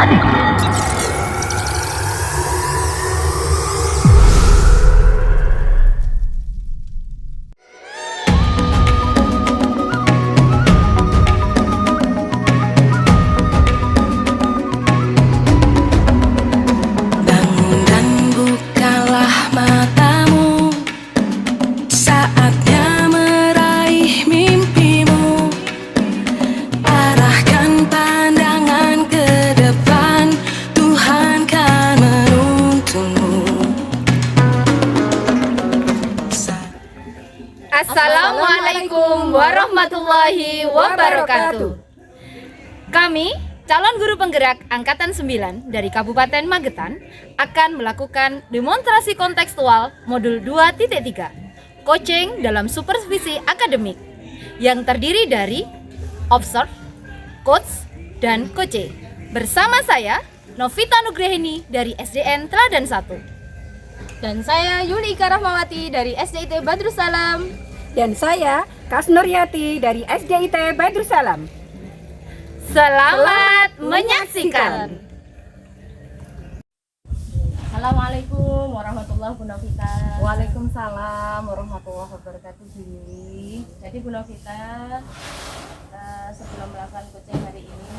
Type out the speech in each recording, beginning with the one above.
Bangun dan bukalah matamu, saatnya meraih mimpimu. Arahkan pandangan ke depan, Tuhan kan menuntunmu. Assalamualaikum warahmatullahi wabarakatuh. Kami, calon guru penggerak Angkatan 9 dari Kabupaten Magetan, akan melakukan demonstrasi kontekstual modul 2.3, coaching dalam supervisi akademik, yang terdiri dari observe, coach, dan coach. Bersama saya, Novita Nugraheni dari SDN Teladan 1. Dan saya Yuli Karahmawati dari SDIT Badrussalam. Dan saya Kasnuryati dari SDIT Badrussalam. Selamat menyaksikan. Assalamualaikum warahmatullahi wabarakatuh. Waalaikumsalam warahmatullahi wabarakatuh. Jadi Bu Novita, sebelum melakukan coaching hari ini,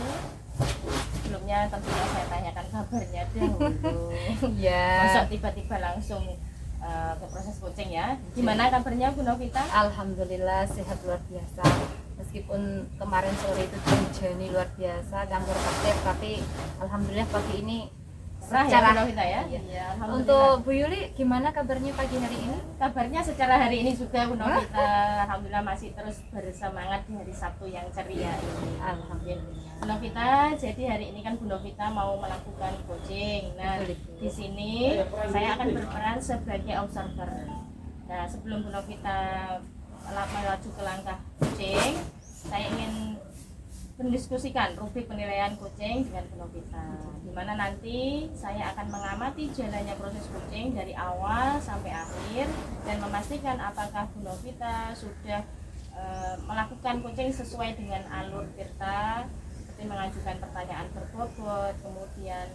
sebelumnya tentunya saya tanyakan kabarnya dahulu. Iya. Masa tiba-tiba langsung ke proses coaching ya. Gimana kabarnya Bu Novita? Alhamdulillah sehat luar biasa. Meskipun kemarin sore itu hujan luar biasa, kantor aktif, tapi alhamdulillah pagi ini Cerah ya Bu Novita ya? Iya. Alhamdulillah. Untuk Bu Yuli, gimana kabarnya pagi hari ini? Kabarnya secara hari ini juga Bu Novita, alhamdulillah masih terus bersemangat di hari Sabtu yang ceria ini. Alhamdulillah. Bu Novita, jadi hari ini kan Bu Novita mau melakukan coaching. Nah, di sini saya akan berperan sebagai observer. Nah, sebelum Bu Novita melaju ke langkah coaching, saya ingin mendiskusikan rubrik penilaian coaching dengan Bu Novita, di mana nanti saya akan mengamati jalannya proses coaching dari awal sampai akhir dan memastikan apakah Bu Novita sudah melakukan coaching sesuai dengan alur Tirta, seperti mengajukan pertanyaan berbobot, kemudian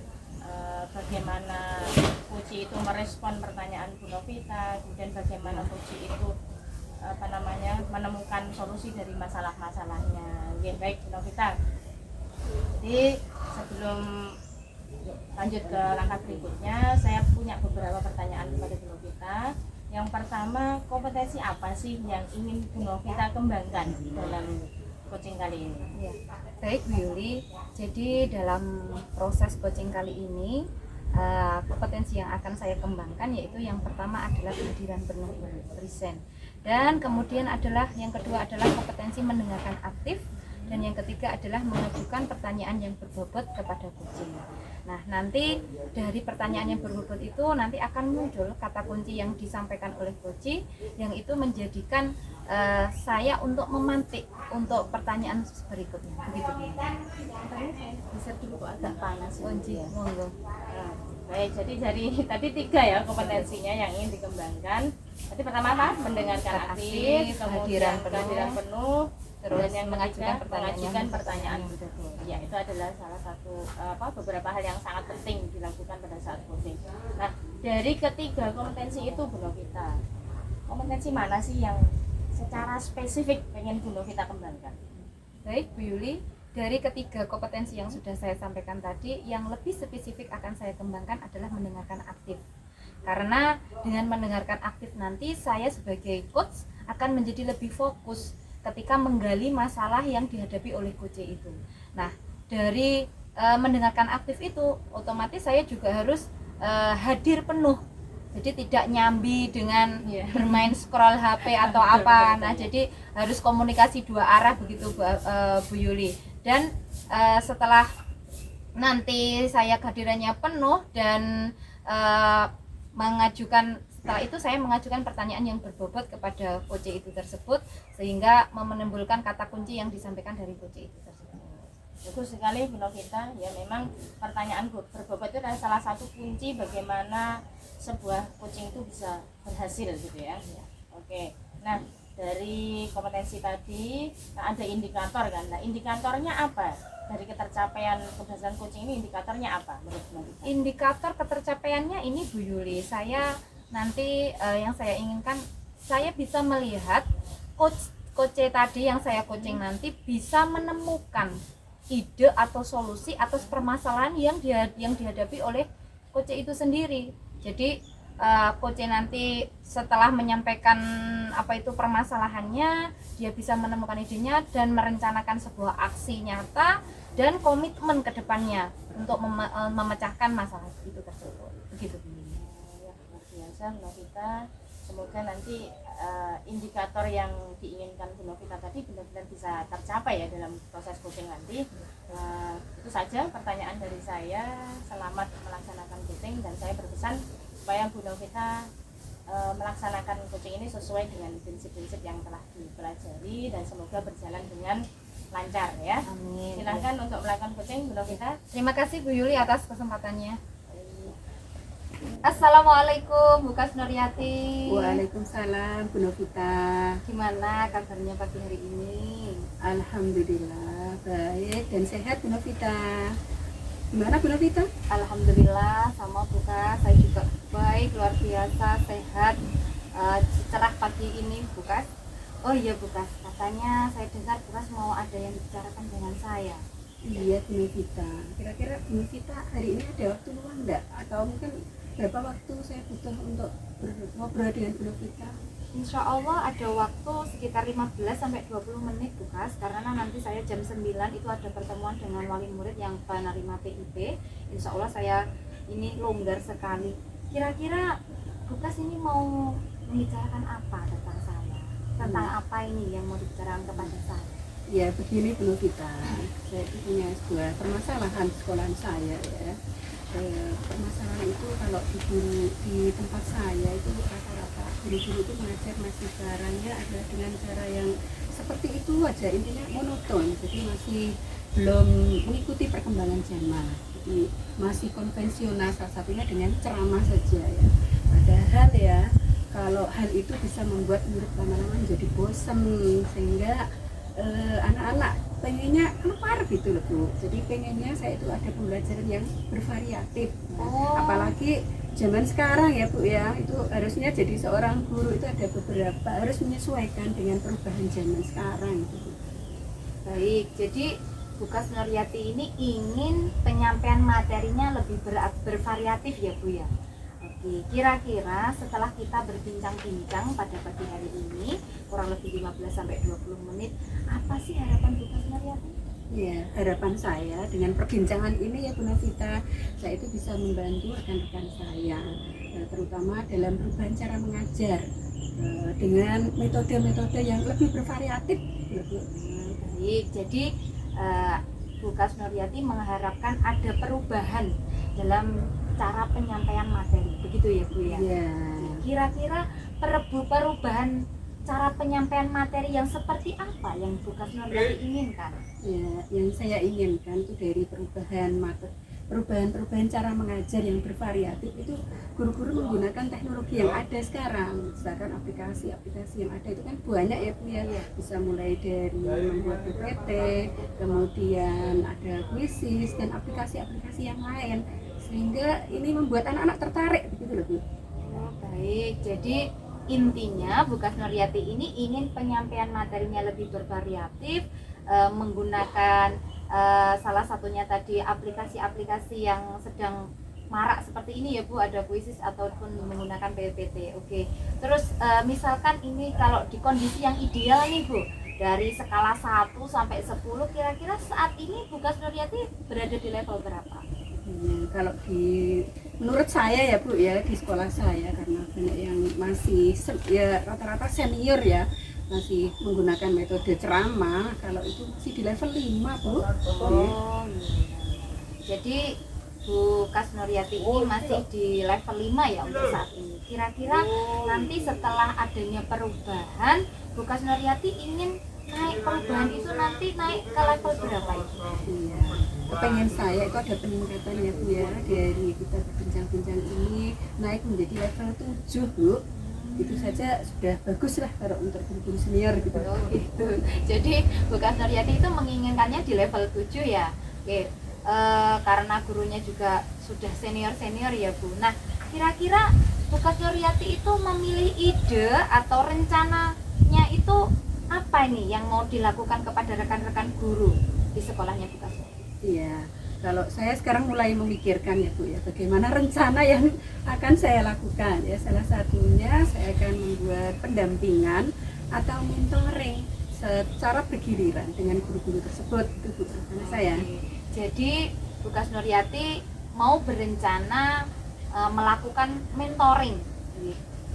bagaimana coach itu merespon pertanyaan Bu Novita, kemudian bagaimana coach itu menemukan solusi dari masalah-masalahnya. Oke, baik Bu Novita. Jadi sebelum lanjut ke langkah berikutnya, saya punya beberapa pertanyaan kepada Bu Novita. Yang pertama, kompetensi apa sih yang ingin Bu Novita kembangkan dalam coaching kali ini? Ya, baik Bu Yuli. Jadi dalam proses coaching kali ini, kompetensi yang akan saya kembangkan yaitu yang pertama adalah kehadiran penuh present. Dan kemudian yang kedua adalah kompetensi mendengarkan aktif, dan yang ketiga adalah mengajukan pertanyaan yang berbobot kepada coaching. Nah, nanti dari pertanyaan yang berbobot itu nanti akan muncul kata kunci yang disampaikan oleh coaching, yang itu menjadikan saya untuk memantik untuk pertanyaan berikutnya. Begitu. Bisa dulu kok agak panas Kunci, monggo. Baik, jadi dari tadi 3 ya kompetensinya yang ingin dikembangkan. Tadi pertama apa? Mendengarkan aktif, kemudian kehadiran penuh, terus dan yang mengajukan ketiga, pertanyaan pertanyaan berbobot. Ya, itu adalah salah satu beberapa hal yang sangat penting dilakukan pada saat coaching. Nah, dari ketiga kompetensi itu Bu Novita, kompetensi mana sih yang secara spesifik pengen Bu Novita kembangkan? Baik Bu Yuli, dari ketiga kompetensi yang sudah saya sampaikan tadi, yang lebih spesifik akan saya kembangkan adalah mendengarkan aktif. Karena dengan mendengarkan aktif nanti saya sebagai coach akan menjadi lebih fokus ketika menggali masalah yang dihadapi oleh coach itu. Nah, dari mendengarkan aktif itu otomatis saya juga harus hadir penuh. Jadi tidak nyambi dengan bermain scroll HP atau apa. Nah, jadi harus komunikasi 2 arah begitu Bu Yuli. Dan setelah nanti saya kehadirannya penuh dan setelah itu saya mengajukan pertanyaan yang berbobot kepada coach itu tersebut, sehingga menimbulkan kata kunci yang disampaikan dari coach itu tersebut. Bagus sekali Bu Novita. Ya, memang pertanyaan berbobot itu adalah salah satu kunci bagaimana sebuah coaching itu bisa berhasil gitu ya. Oke. Nah, dari kompetensi tadi, nah ada indikator kan. Nah, indikatornya apa? Dari ketercapaian keberhasilan coaching ini indikatornya apa menurut Bu Novita? Indikator ketercapaiannya ini Bu Yuli, saya nanti yang saya inginkan, saya bisa melihat coach tadi yang saya coaching nanti bisa menemukan ide atau solusi atas permasalahan yang dihadapi oleh coach itu sendiri. Jadi coach nanti setelah menyampaikan apa itu permasalahannya, dia bisa menemukan idenya dan merencanakan sebuah aksi nyata dan komitmen ke depannya untuk memecahkan masalah itu tersebut. Begitu. Ya, luar biasa Bu Novita. Semoga nanti indikator yang diinginkan Bu Novita tadi benar-benar bisa tercapai ya dalam proses coaching nanti. Itu saja pertanyaan dari saya. Selamat melaksanakan coaching dan saya berpesan supaya Bu Novita melaksanakan coaching ini sesuai dengan prinsip-prinsip yang telah dipelajari dan semoga berjalan dengan lancar ya. Amin. Silahkan untuk melakukan coaching Bu Novita. Terima kasih Bu Yuli atas kesempatannya. Assalamualaikum Bu Kasnoryati. Waalaikumsalam Bu Novita. Gimana kabarnya pagi hari ini? Alhamdulillah baik dan sehat Bu Novita. Gimana Bu Novita? Alhamdulillah sama Bu Kas, saya juga baik, luar biasa, sehat, cerah pagi ini Bu Kas. Oh iya Bu Kas, katanya saya dengar Bu Kas mau ada yang dibicarakan dengan saya. Iya Bu Novita. Kira-kira Bu Novita hari ini ada waktu luang enggak? Atau mungkin berapa waktu saya butuh untuk ngobrol dengan Bu Novita? Insya Allah ada waktu sekitar 15-20 menit Bu Kas, karena nanti saya jam 9 itu ada pertemuan dengan wali murid yang penerima PIP. Insya Allah saya ini longgar sekali. Kira-kira Bu Kas ini mau membicarakan apa tentang saya? Tentang apa ini yang mau dibicarakan kepada saya? Ya begini Bu Novita, saya itu punya sebuah permasalahan di sekolahan saya ya. Permasalahan itu kalau di tempat saya itu rata-rata guru-guru itu mengajar mahasiswanya adalah dengan cara yang seperti itu aja, intinya monoton, jadi masih belum mengikuti perkembangan zaman, jadi masih konvensional, salah satunya dengan ceramah saja ya. Padahal ya kalau hal itu bisa membuat murid lama-lama menjadi bosan sehingga anak-anak pengennya keluar gitu loh Bu. Jadi pengennya saya itu ada pembelajaran yang bervariatif. Apalagi zaman sekarang ya Bu ya, itu harusnya jadi seorang guru itu ada beberapa, harus menyesuaikan dengan perubahan zaman sekarang gitu Bu. Baik, jadi Bu Kasnoryati ini ingin penyampaian materinya lebih bervariatif ya Bu ya. Oke, kira-kira setelah kita berbincang-bincang pada pagi hari ini kurang lebih 15-20 menit, apa sih harapan Bu Kasnoryati? Ya, harapan saya dengan perbincangan ini ya Bu Novita, saya itu bisa membantu rekan-rekan saya, terutama dalam perubahan cara mengajar dengan metode-metode yang lebih bervariatif ya Bu. Baik, jadi Bu Kasnoryati mengharapkan ada perubahan dalam cara penyampaian materi, begitu ya Bu ya? Ya. Kira-kira perubahan cara penyampaian materi yang seperti apa yang Bu Kasnoryati inginkan? Ya, yang saya inginkan itu dari perubahan cara mengajar yang bervariatif itu guru-guru menggunakan teknologi yang ada sekarang, misalkan aplikasi yang ada itu kan banyak ya Bu ya, bisa mulai dari membuat PPT, kemudian ada quizzes dan aplikasi-aplikasi yang lain, sehingga ini membuat anak-anak tertarik begitu loh Bu. Oh, baik, jadi intinya Bu Kasnoryati ini ingin penyampaian materinya lebih bervariatif, menggunakan salah satunya tadi aplikasi-aplikasi yang sedang marak seperti ini ya Bu, ada quizzes ataupun menggunakan PPT. Oke. Terus misalkan ini kalau di kondisi yang ideal nih Bu, dari skala 1 sampai 10 kira-kira saat ini Bu Kasnoryati berada di level berapa? Kalau menurut saya ya Bu ya, di sekolah saya karena banyak yang masih ya rata-rata senior ya, masih menggunakan metode ceramah, kalau itu masih di level 5 Bu. Oh iya. Jadi Bu Kasnoryati ini masih di level 5 ya untuk saat ini. Kira-kira nanti setelah adanya perubahan, Bu Kasnoryati ingin perubahan itu nanti naik ke level berapa itu? Iya. Pengen saya itu ada peningkatan ya Bu ya, dari kita berbincang-bincang ini naik menjadi level 7 Bu. itu saja sudah bagus lah kalau untuk guru-guru senior gitu. Oh gitu. Jadi Bu Kasnoryati itu menginginkannya di level 7 ya. Oke. Karena gurunya juga sudah senior-senior ya Bu. Nah, kira-kira Bu Kasnoryati itu memilih ide atau rencananya itu apa nih yang mau dilakukan kepada rekan-rekan guru di sekolahnya Bu Kasnoryati? Iya, kalau saya sekarang mulai memikirkan ya Bu ya, bagaimana rencana yang akan saya lakukan ya. Salah satunya saya akan membuat pendampingan atau mentoring secara bergiliran dengan guru-guru tersebut, itu Bu rencana saya. Jadi Bu Kasnoryati mau berencana melakukan mentoring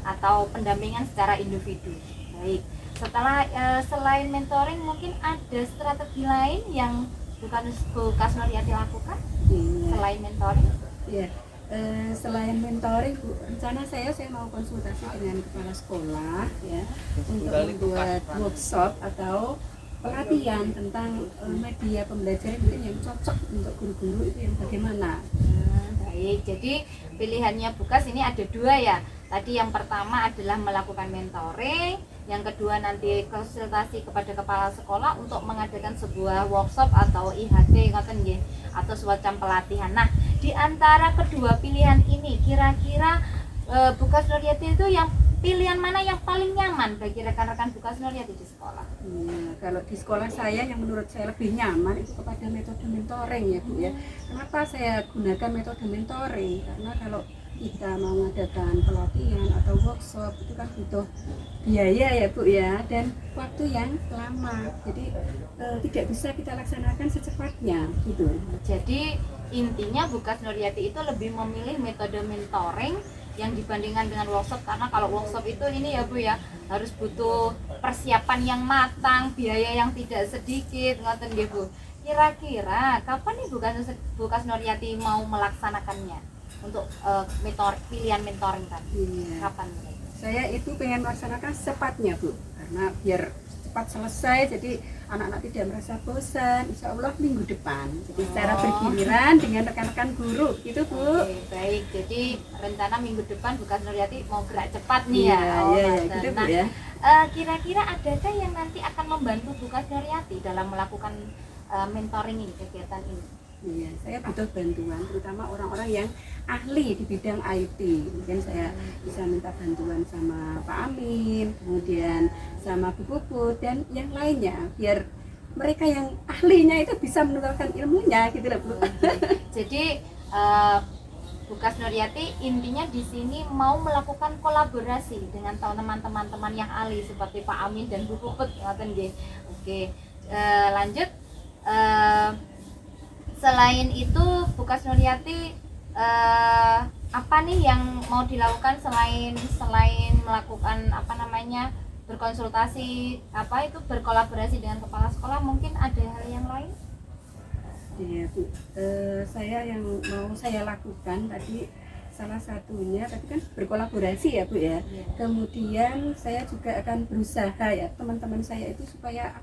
atau pendampingan secara individu. Baik. Setelah selain mentoring mungkin ada strategi lain yang Bu Kasnoryati lakukan selain mentoring? Iya. Selain mentoring Bu, rencana saya mau konsultasi dengan kepala sekolah ya untuk membuat workshop atau pelatihan tentang media pembelajaran mungkin yang cocok untuk guru-guru itu yang bagaimana. Baik, jadi pilihannya Bukas ini ada dua ya. Tadi yang pertama adalah melakukan mentoring, yang kedua nanti konsultasi kepada kepala sekolah untuk mengadakan sebuah workshop atau IHT ngoten nggih, atau semacam pelatihan. Nah, di antara kedua pilihan ini kira-kira Bu Kasnoryati itu yang pilihan mana yang paling nyaman bagi rekan-rekan Bu Kasnoryati di sekolah? Kalau di sekolah saya yang menurut saya lebih nyaman itu kepada metode mentoring ya Bu ya. Kenapa saya gunakan metode mentoring? Karena kalau kita mau mengadakan pelatihan atau workshop itu kan butuh biaya ya Bu ya, dan waktu yang lama. Jadi tidak bisa kita laksanakan secepatnya gitu. Jadi intinya Bu Kasnoryati itu lebih memilih metode mentoring yang dibandingkan dengan workshop, karena kalau workshop itu ini ya Bu ya harus butuh persiapan yang matang, biaya yang tidak sedikit ngoten nggih Bu. Kira-kira kapan nih Bu Kasnoryati mau melaksanakannya untuk pilihan mentoring tadi? Kapan? Saya itu pengen melaksanakan secepatnya Bu, karena biar cepat selesai, jadi anak-anak tidak merasa bosan. Insya Allah minggu depan, jadi secara bergiliran dengan rekan-rekan guru gitu Bu. Oke, baik, jadi rencana minggu depan Bu Kasnoryati mau gerak cepat nih ya. Iya, gitu Bu ya. Kira-kira adakah yang nanti akan membantu Bu Kasnoryati dalam melakukan mentoring ini, kegiatan ini? Iya, saya butuh bantuan, terutama orang-orang yang ahli di bidang IT. Mungkin saya bisa minta bantuan sama Pak Amin, kemudian sama Bu Puput dan yang lainnya, biar mereka yang ahlinya itu bisa menularkan ilmunya, gitu loh Bu. Jadi Bu Kasnoryati intinya di sini mau melakukan kolaborasi dengan teman-teman yang ahli seperti Pak Amin dan Bu Puput, ngoten nggih. Oke, lanjut. Selain itu Bu Kasnoryati apa nih yang mau dilakukan selain melakukan berkonsultasi berkolaborasi dengan kepala sekolah, mungkin ada hal yang lain? Iya Bu, saya yang mau saya lakukan tadi salah satunya tadi kan berkolaborasi ya Bu ya. Kemudian saya juga akan berusaha ya teman-teman saya itu supaya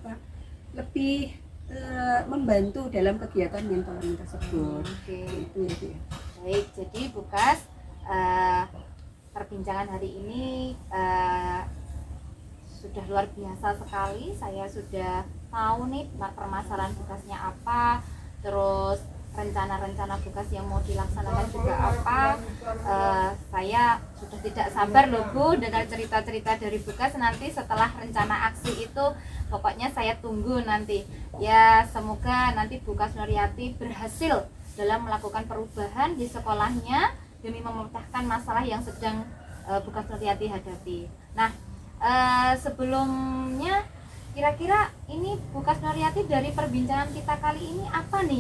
lebih membantu dalam kegiatan mentoring tersebut. Itu ya Bu ya. Baik, jadi Bukas perbincangan hari ini sudah luar biasa sekali. Saya sudah tahu nih permasalahan Bukasnya apa, terus rencana-rencana Bukas yang mau dilaksanakan juga apa. Saya sudah tidak sabar loh Bu dengan cerita-cerita dari Bukas. Nanti setelah rencana aksi itu pokoknya saya tunggu nanti ya. Semoga nanti Bu Kasnoryati berhasil dalam melakukan perubahan di sekolahnya demi memecahkan masalah yang sedang Bu Kasnoryati hadapi. Nah, sebelumnya kira-kira ini Bu Kasnoryati dari perbincangan kita kali ini apa nih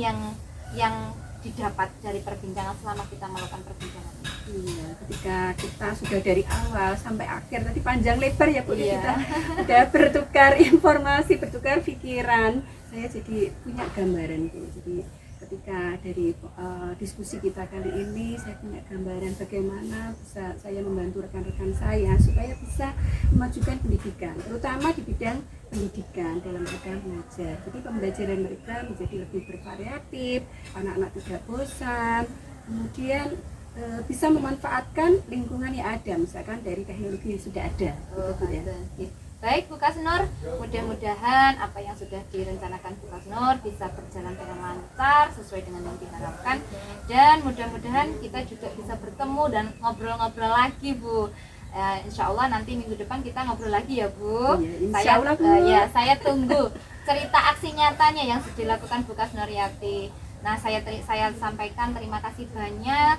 yang didapat dari perbincangan selama kita melakukan perbincangan ini? Iya, ketika kita sudah dari awal sampai akhir tadi panjang lebar ya Bu, Iya. kita sudah bertukar informasi, bertukar pikiran. Saya jadi punya gambaran Bu. Jadi ketika dari diskusi kita kali ini saya punya gambaran bagaimana bisa saya membantu rekan-rekan saya supaya bisa memajukan pendidikan, terutama di bidang pendidikan dalam rangka belajar. Jadi pembelajaran mereka menjadi lebih bervariatif, anak-anak tidak bosan, kemudian bisa memanfaatkan lingkungan yang ada, misalkan dari teknologi yang sudah ada. Oh, gitu, ya. Baik Bu Kasnur, mudah-mudahan apa yang sudah direncanakan Bu Kasnur bisa berjalan dengan lancar sesuai dengan yang diharapkan, dan mudah-mudahan kita juga bisa bertemu dan ngobrol-ngobrol lagi Bu. Insya Allah nanti minggu depan kita ngobrol lagi ya Bu. Iya, insya Allah, Bu. Saya tunggu cerita aksi nyatanya yang sudah dilakukan Bu Kasnuriati. Nah, saya sampaikan terima kasih banyak.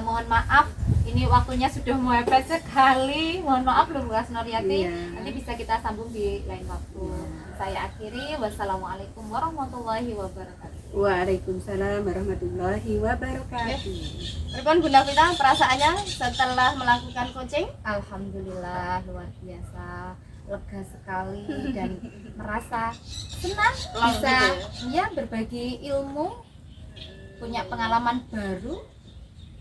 Mohon maaf, ini waktunya sudah mepet sekali. Mohon maaf loh Bu Kasnuriati. Iya. Nanti bisa kita sambung di lain waktu. Saya akhiri. Wassalamualaikum warahmatullahi wabarakatuh. Waalaikumsalam warahmatullahi wabarakatuh. Pripun Bu Novita perasaannya setelah melakukan coaching? Alhamdulillah luar biasa, lega sekali dan merasa senang bisa ya berbagi ilmu, punya pengalaman baru.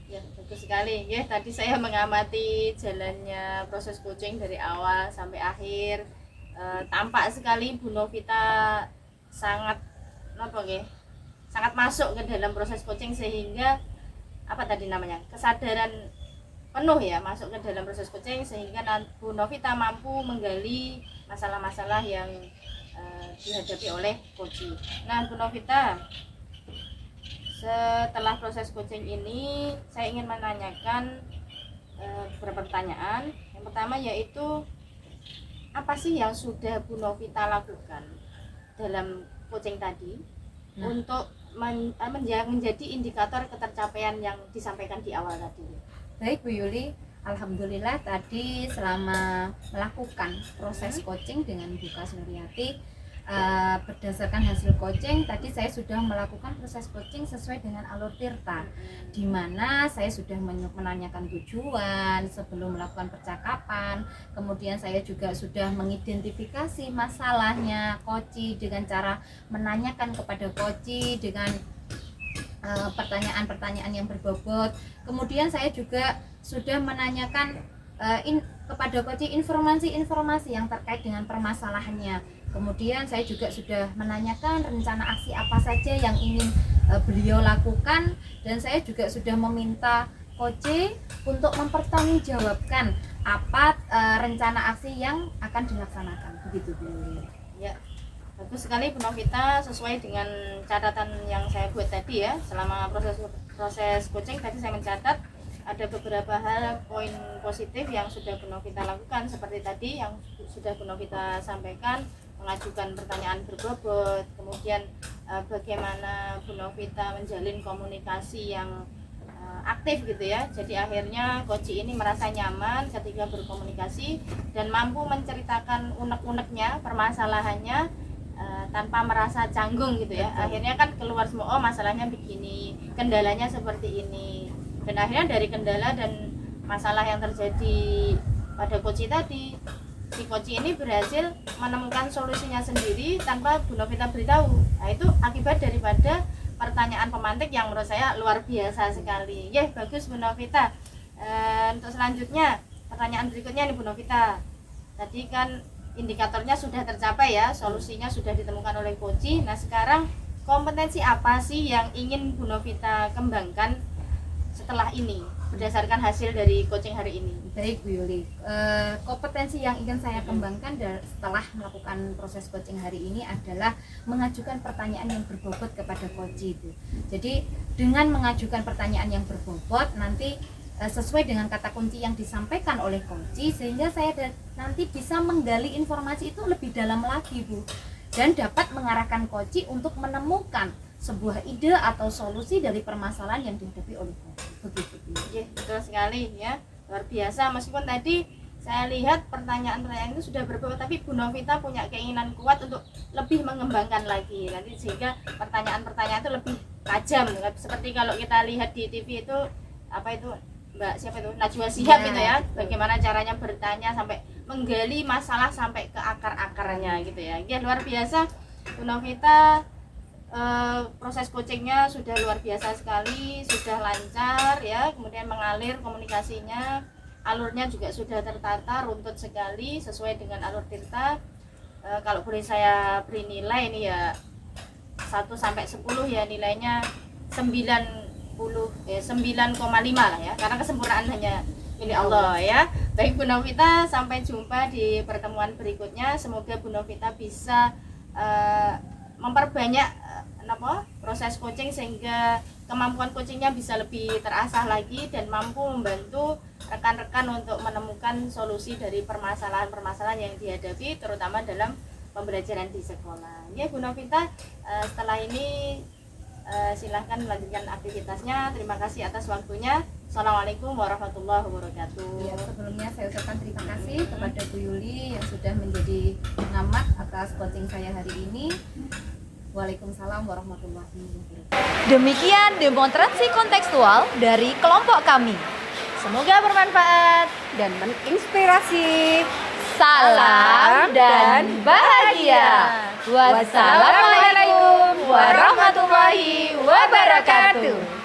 Ya, bagus sekali. Ya, tadi saya mengamati jalannya proses coaching dari awal sampai akhir. Tampak sekali Bu Novita sangat sangat masuk ke dalam proses coaching, sehingga kesadaran penuh ya masuk ke dalam proses coaching, sehingga Bu Novita mampu menggali masalah-masalah yang dihadapi oleh coach. Nah, Bu Novita, setelah proses coaching ini saya ingin menanyakan beberapa pertanyaan. Yang pertama yaitu, apa sih yang sudah Bu Novita lakukan dalam coaching tadi untuk menjadi indikator ketercapaian yang disampaikan di awal tadi? Baik Bu Yuli, alhamdulillah tadi selama melakukan proses coaching dengan Bu Kasnuriati, berdasarkan hasil coaching tadi saya sudah melakukan proses coaching sesuai dengan alur tirta, di mana saya sudah menanyakan tujuan sebelum melakukan percakapan. Kemudian saya juga sudah mengidentifikasi masalahnya coach dengan cara menanyakan kepada coach dengan pertanyaan-pertanyaan yang berbobot. Kemudian saya juga sudah menanyakan kepada coach informasi-informasi yang terkait dengan permasalahannya. Kemudian saya juga sudah menanyakan rencana aksi apa saja yang ingin beliau lakukan, dan saya juga sudah meminta coach untuk mempertanggungjawabkan apa rencana aksi yang akan dilaksanakan. Begitu Bu. Ya, bagus sekali Bu Novita, sesuai dengan catatan yang saya buat tadi ya. Selama proses coaching tadi saya mencatat ada beberapa hal poin positif yang sudah Bu Novita lakukan, seperti tadi yang sudah Bu Novita sampaikan, mengajukan pertanyaan berbobot, kemudian bagaimana Bu Novita menjalin komunikasi yang aktif gitu ya. Jadi akhirnya coach ini merasa nyaman ketika berkomunikasi dan mampu menceritakan unek-uneknya, permasalahannya tanpa merasa canggung gitu ya. Akhirnya kan keluar semua, oh masalahnya begini, kendalanya seperti ini. Dan akhirnya dari kendala dan masalah yang terjadi pada coach tadi, si coach ini berhasil menemukan solusinya sendiri tanpa Bu Novita beritahu. Nah, itu akibat daripada pertanyaan pemantik yang menurut saya luar biasa sekali. Ya, bagus Bu Novita. Untuk selanjutnya, pertanyaan berikutnya nih Bu Novita. Tadi kan indikatornya sudah tercapai ya, solusinya sudah ditemukan oleh coach. Nah, sekarang kompetensi apa sih yang ingin Bu Novita kembangkan setelah ini berdasarkan hasil dari coaching hari ini? Baik Bu Yuli, kompetensi yang ingin saya kembangkan setelah melakukan proses coaching hari ini adalah mengajukan pertanyaan yang berbobot kepada coach itu. Jadi dengan mengajukan pertanyaan yang berbobot nanti sesuai dengan kata kunci yang disampaikan oleh coach, sehingga saya nanti bisa menggali informasi itu lebih dalam lagi Bu, dan dapat mengarahkan coach untuk menemukan sebuah ide atau solusi dari permasalahan yang dihadapi oleh coach. Begitu. Ya, betul sekali ya, luar biasa. Meskipun tadi saya lihat pertanyaan-pertanyaan itu sudah berbobot, tapi Bu Novita punya keinginan kuat untuk lebih mengembangkan lagi nanti, sehingga pertanyaan-pertanyaan itu lebih tajam. Seperti kalau kita lihat di TV itu, apa itu Mbak siapa itu, Najwa Shihab gitu ya, bagaimana caranya bertanya sampai menggali masalah sampai ke akar-akarnya gitu ya. Ya, luar biasa Bu Novita. Proses coachingnya sudah luar biasa sekali, sudah lancar ya, kemudian mengalir komunikasinya, alurnya juga sudah tertata, runtut sekali sesuai dengan alur tirta. Kalau boleh saya beri nilai ini ya 1 sampai 10 ya, nilainya 9 9,5 lah ya, karena kesempurnaan hanya milik Allah ya. Baik Bu Novita, sampai jumpa di pertemuan berikutnya. Semoga Bu Novita bisa memperbanyak proses coaching sehingga kemampuan coachingnya bisa lebih terasah lagi dan mampu membantu rekan-rekan untuk menemukan solusi dari permasalahan-permasalahan yang dihadapi, terutama dalam pembelajaran di sekolah. Ya Bu Novita, setelah ini silahkan melanjutkan aktivitasnya. Terima kasih atas waktunya. Assalamualaikum warahmatullahi wabarakatuh. Ya, sebelumnya saya ucapkan terima kasih kepada Bu Yuli yang sudah menjadi pengamat atas coaching saya hari ini. Waalaikumsalam warahmatullahi wabarakatuh. Demikian demonstrasi kontekstual dari kelompok kami. Semoga bermanfaat Dan menginspirasi. Salam dan bahagia. Wassalamualaikum warahmatullahi wabarakatuh.